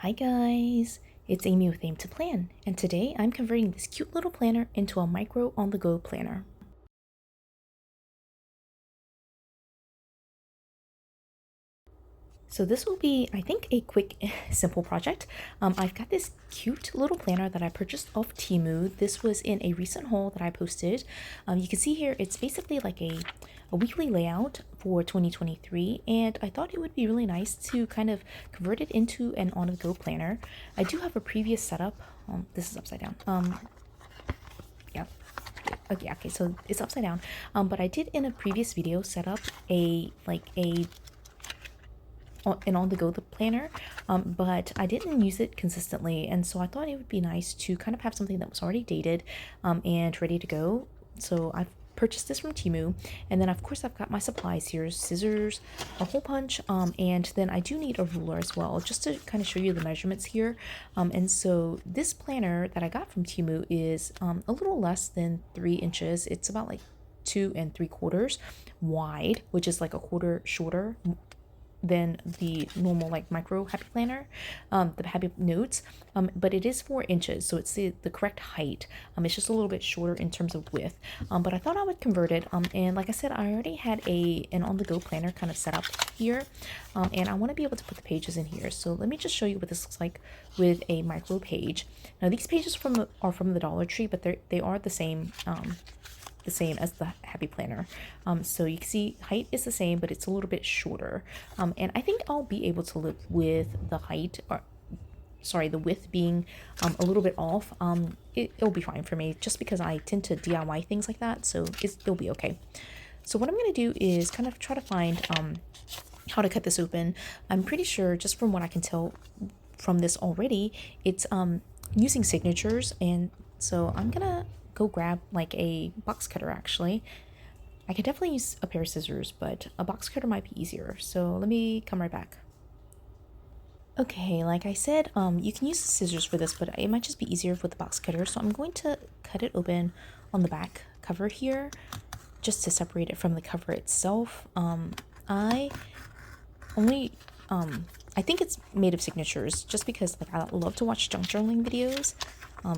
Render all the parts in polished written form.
Hi guys, it's Amy with Aim to Plan, and today I'm converting this cute little planner into a micro on-the-go planner. So this will be, I think, a quick, simple project. I've got this cute little planner that I purchased off Temu. This was in a recent haul that I posted. You can see here, it's basically like a weekly layout for 2023, and I thought it would be really nice to kind of convert it into an on-the-go planner. I do have a previous setup. This is upside down. Yeah. Okay, so it's upside down. But I did in a previous video set up an on-the-go planner, but I didn't use it consistently, and so I thought it would be nice to kind of have something that was already dated and ready to go. So I've purchased this from Temu, and then of course I've got my supplies here: scissors, a hole punch, and then I do need a ruler as well, just to kind of show you the measurements here. And so this planner that I got from Temu is a little less than 3 inches. It's about like 2 3/4 wide, which is like a quarter shorter than the normal like micro happy planner, the happy notes, but it is 4 inches, so it's the correct height. It's just a little bit shorter in terms of width, but I thought I would convert it, and like I said, I already had an on-the-go planner kind of set up here, and I want to be able to put the pages in here. So let me just show you what this looks like with a micro page. Now these pages are from the Dollar Tree, but they are the same as the happy planner. So you can see height is the same, but it's a little bit shorter, and I think I'll be able to live with the height, or sorry, the width being a little bit off. It'll be fine for me, just because I tend to DIY things like that, so it'll be okay. So what I'm going to do is kind of try to find how to cut this open. I'm pretty sure, just from what I can tell from this already, it's using signatures, and so I'm gonna go grab like a box cutter. Actually, I could definitely use a pair of scissors, but a box cutter might be easier, so let me come right back. Okay, like I said, you can use the scissors for this, but it might just be easier with the box cutter, so I'm going to cut it open on the back cover here, just to separate it from the cover itself. I only I think it's made of signatures, just because like I love to watch junk journaling videos,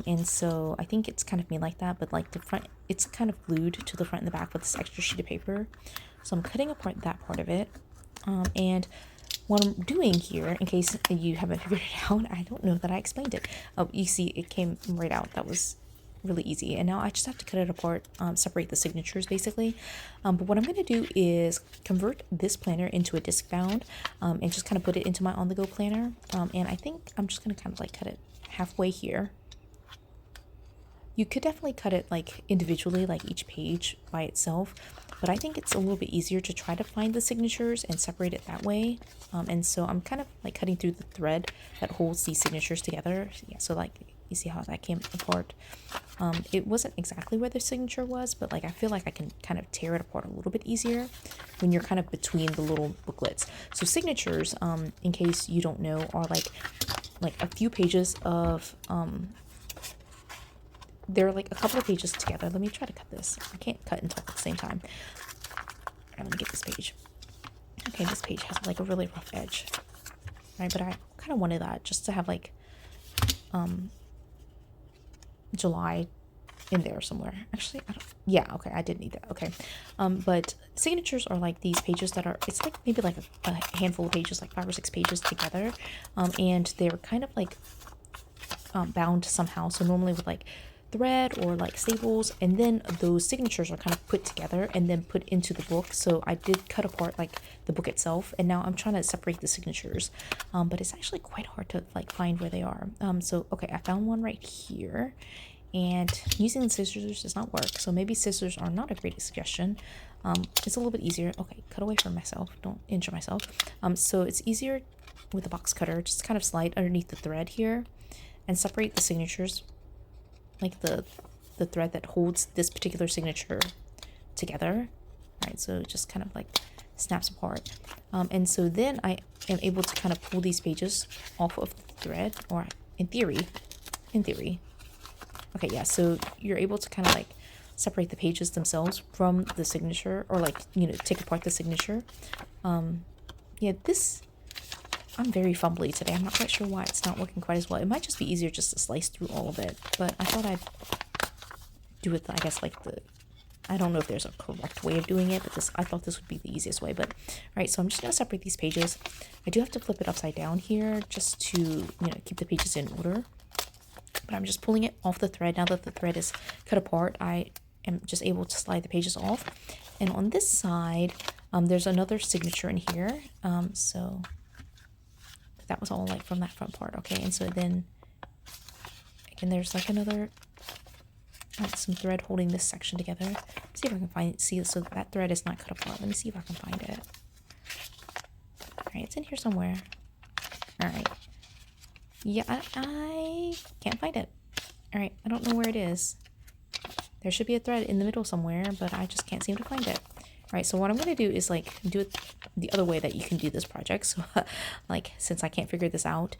and so I think it's kind of made like that, but like the front, it's kind of glued to the front and the back with this extra sheet of paper. So I'm cutting apart that part of it, and what I'm doing here, in case you haven't figured it out, I don't know that I explained it. Oh, you see it came right out. That was really easy, and now I just have to cut it apart, separate the signatures basically. But what I'm going to do is convert this planner into a disc bound, and just kind of put it into my on-the-go planner, and I think I'm just going to kind of like cut it halfway here. You could definitely cut it like individually, like each page by itself, but I think it's a little bit easier to try to find the signatures and separate it that way. And so I'm kind of like cutting through the thread that holds these signatures together. Yeah, so like you see how that came apart. It wasn't exactly where the signature was, but like I feel like I can kind of tear it apart a little bit easier when you're kind of between the little booklets. So signatures, in case you don't know, are like a few pages of they're like a couple of pages together. Let me try to cut this. I can't cut and talk at the same time. All right, let me get this page. Okay, this page has like a really rough edge, right? But I kind of wanted that just to have like July in there somewhere. Actually, I don't. Yeah, okay, I did need that. Okay, but signatures are like these pages that are. It's like maybe like a handful of pages, like 5 or 6 pages together, and they're kind of like bound somehow. So normally with like thread or like staples, and then those signatures are kind of put together and then put into the book. So I did cut apart like the book itself, and now I'm trying to separate the signatures, but it's actually quite hard to like find where they are. So okay, I found one right here, and using scissors does not work, so maybe scissors are not a great suggestion. It's a little bit easier. Okay, cut away from myself, don't injure myself. So it's easier with the box cutter, just kind of slide underneath the thread here and separate the signatures, like the thread that holds this particular signature together. Right, so it just kind of like snaps apart, and so then I am able to kind of pull these pages off of the thread, or in theory. Okay, yeah, so you're able to kind of like separate the pages themselves from the signature, or like, you know, take apart the signature. Yeah, this I'm very fumbly today. I'm not quite sure why it's not working quite as well. It might just be easier just to slice through all of it, but I thought I'd do it, I guess, like I don't know if there's a correct way of doing it, but I thought this would be the easiest way. But all right, so I'm just gonna separate these pages. I do have to flip it upside down here just to, keep the pages in order. But I'm just pulling it off the thread. Now that the thread is cut apart, I am just able to slide the pages off. And on this side, there's another signature in here. So that was all like from that front part, okay? And so then, again, there's like another, some thread holding this section together. Let's see if I can see so that thread is not cut apart. Let me see if I can find it. All right, it's in here somewhere. All right. Yeah, I can't find it. All right, I don't know where it is. There should be a thread in the middle somewhere, but I just can't seem to find it. All right, so what I'm going to do is like do it the other way that you can do this project. So like, since I can't figure this out,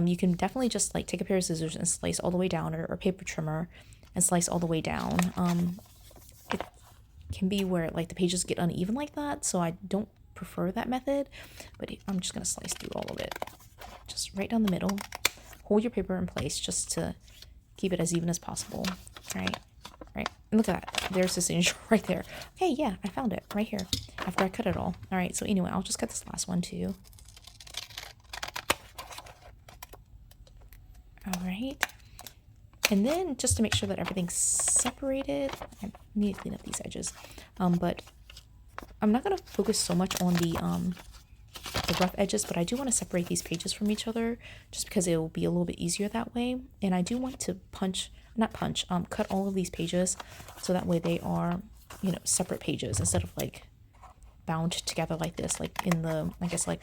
you can definitely just like take a pair of scissors and slice all the way down, or paper trimmer and slice all the way down. It can be where like the pages get uneven like that, so I don't prefer that method, but I'm just going to slice through all of it. Just right down the middle. Hold your paper in place just to keep it as even as possible. All right. Right, and look at that. There's the signature right there. Okay, yeah, I found it right here after I cut it all. All right, so anyway, I'll just cut this last one too. All right, and then just to make sure that everything's separated, I need to clean up these edges. But I'm not gonna focus so much on the rough edges, but I do want to separate these pages from each other just because it will be a little bit easier that way. And I do want to cut all of these pages so that way they are, separate pages instead of like bound together like this, like in the, I guess, like,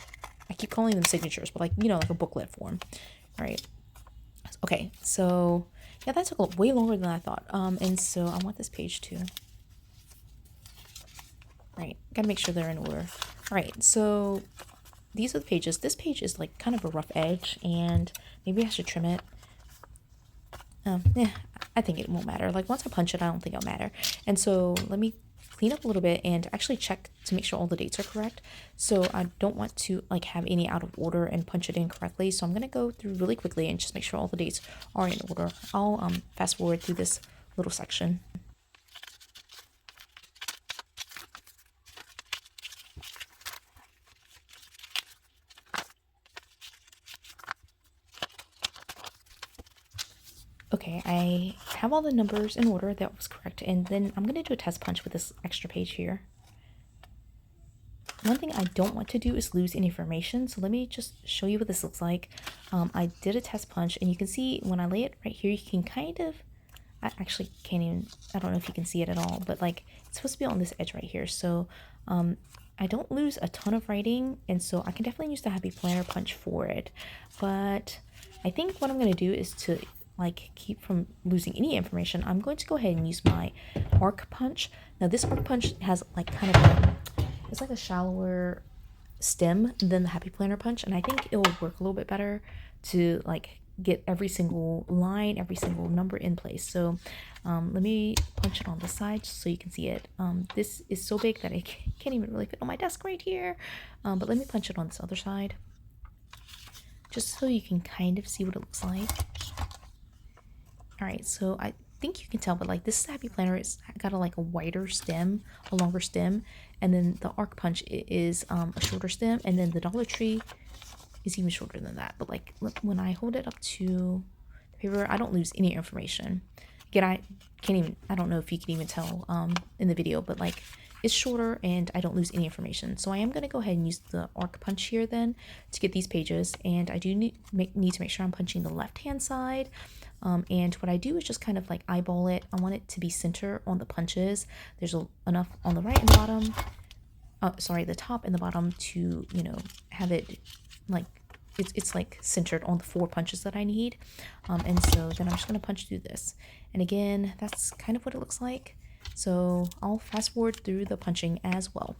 I keep calling them signatures, but like, like a booklet form. All right. Okay. So yeah, that took way longer than I thought. And so I want this page too. Right. Gotta make sure they're in order. All right. So these are the pages. This page is like kind of a rough edge, and maybe I should trim it. Yeah, I think it won't matter. Like once I punch it, I don't think it'll matter. And so let me clean up a little bit and actually check to make sure all the dates are correct. So I don't want to like have any out of order and punch it in correctly. So I'm going to go through really quickly and just make sure all the dates are in order. I'll fast forward through this little section. Okay, I have all the numbers in order. That was correct. And then I'm going to do a test punch with this extra page here. One thing I don't want to do is lose any information. So let me just show you what this looks like. I did a test punch, and you can see when I lay it right here, you can kind of, I actually can't even, I don't know if you can see it at all, but like it's supposed to be on this edge right here. So I don't lose a ton of writing, and so I can definitely use the Happy Planner punch for it. But I think what I'm going to do is to like keep from losing any information, I'm going to go ahead and use my arc punch. Now this arc punch has like kind of it's like a shallower stem than the Happy Planner punch, and I think it will work a little bit better to like get every single line, every single number in place. So let me punch it on this side so you can see it. This is so big that it can't even really fit on my desk right here, but let me punch it on this other side just so you can kind of see what it looks like. All right, so I think you can tell, but like this Happy Planner is got a wider stem, a longer stem, and then the arc punch is a shorter stem, and then the Dollar Tree is even shorter than that. But like when I hold it up to the paper, I don't lose any information. Again, I don't know if you can even tell in the video, but like it's shorter and I don't lose any information. So I am going to go ahead and use the arc punch here then to get these pages, and I do need to make sure I'm punching the left hand side. And what I do is just kind of like eyeball it. I want it to be center on the punches. There's enough on the right and the bottom, the top and the bottom to, have it like, it's like centered on the 4 punches that I need. And so then I'm just going to punch through this. And again, that's kind of what it looks like. So I'll fast forward through the punching as well.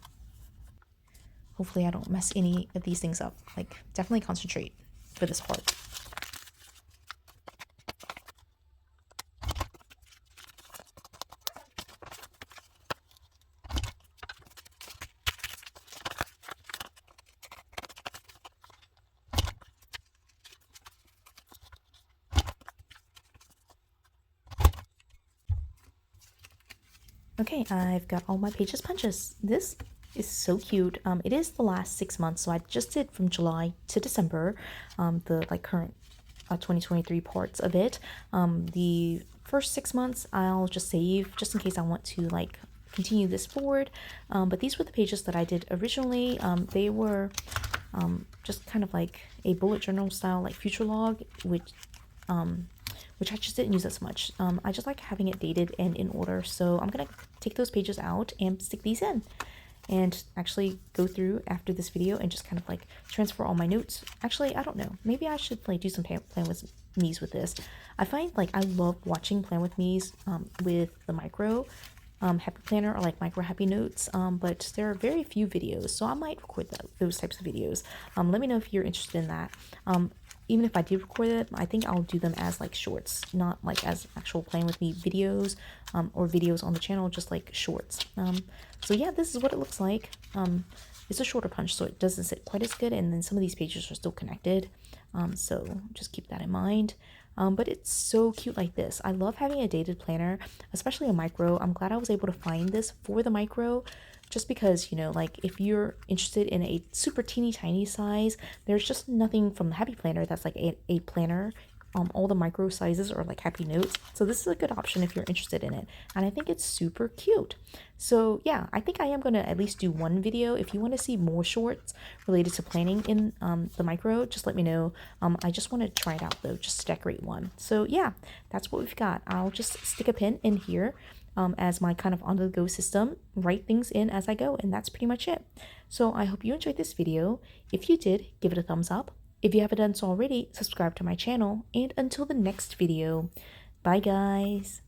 Hopefully I don't mess any of these things up. Like definitely concentrate for this part. Okay, I've got all my pages punches. This is so cute. It is the last 6 months, so I just did from July to December, the like current 2023 parts of it. The first 6 months I'll just save just in case I want to like continue this forward. But these were the pages that I did originally. They were just kind of like a bullet journal style, like future log, which I just didn't use as much. I just like having it dated and in order, so I'm gonna take those pages out and stick these in and actually go through after this video and just kind of like transfer all my notes. Actually, I don't know, maybe I should like do some plan with me's with this. I find like I love watching plan with me's with the micro happy planner or like micro happy notes, but there are very few videos, so I might record those types of videos. Let me know if you're interested in that. Even if I did record it, I think I'll do them as like shorts, not like as actual playing with me videos, or videos on the channel, just like shorts. So yeah, this is what it looks like. It's a shorter punch, so it doesn't sit quite as good, and then some of these pages are still connected, so just keep that in mind. But it's so cute like this. I love having a dated planner, especially a micro. I'm glad I was able to find this for the micro, just because, you know, like if you're interested in a super teeny tiny size, there's just nothing from the Happy Planner that's like a planner. All the micro sizes are like Happy Notes, so this is a good option if you're interested in it, and I think it's super cute. So yeah, I think I am going to at least do one video. If you want to see more shorts related to planning in the micro, just let me know. I just want to try it out though, just to decorate one. So yeah, that's what we've got. I'll just stick a pin in here as my kind of on the go system, write things in as I go, and that's pretty much it. So I hope you enjoyed this video. If you did, give it a thumbs up. If you haven't done so already, subscribe to my channel, and until the next video, bye guys!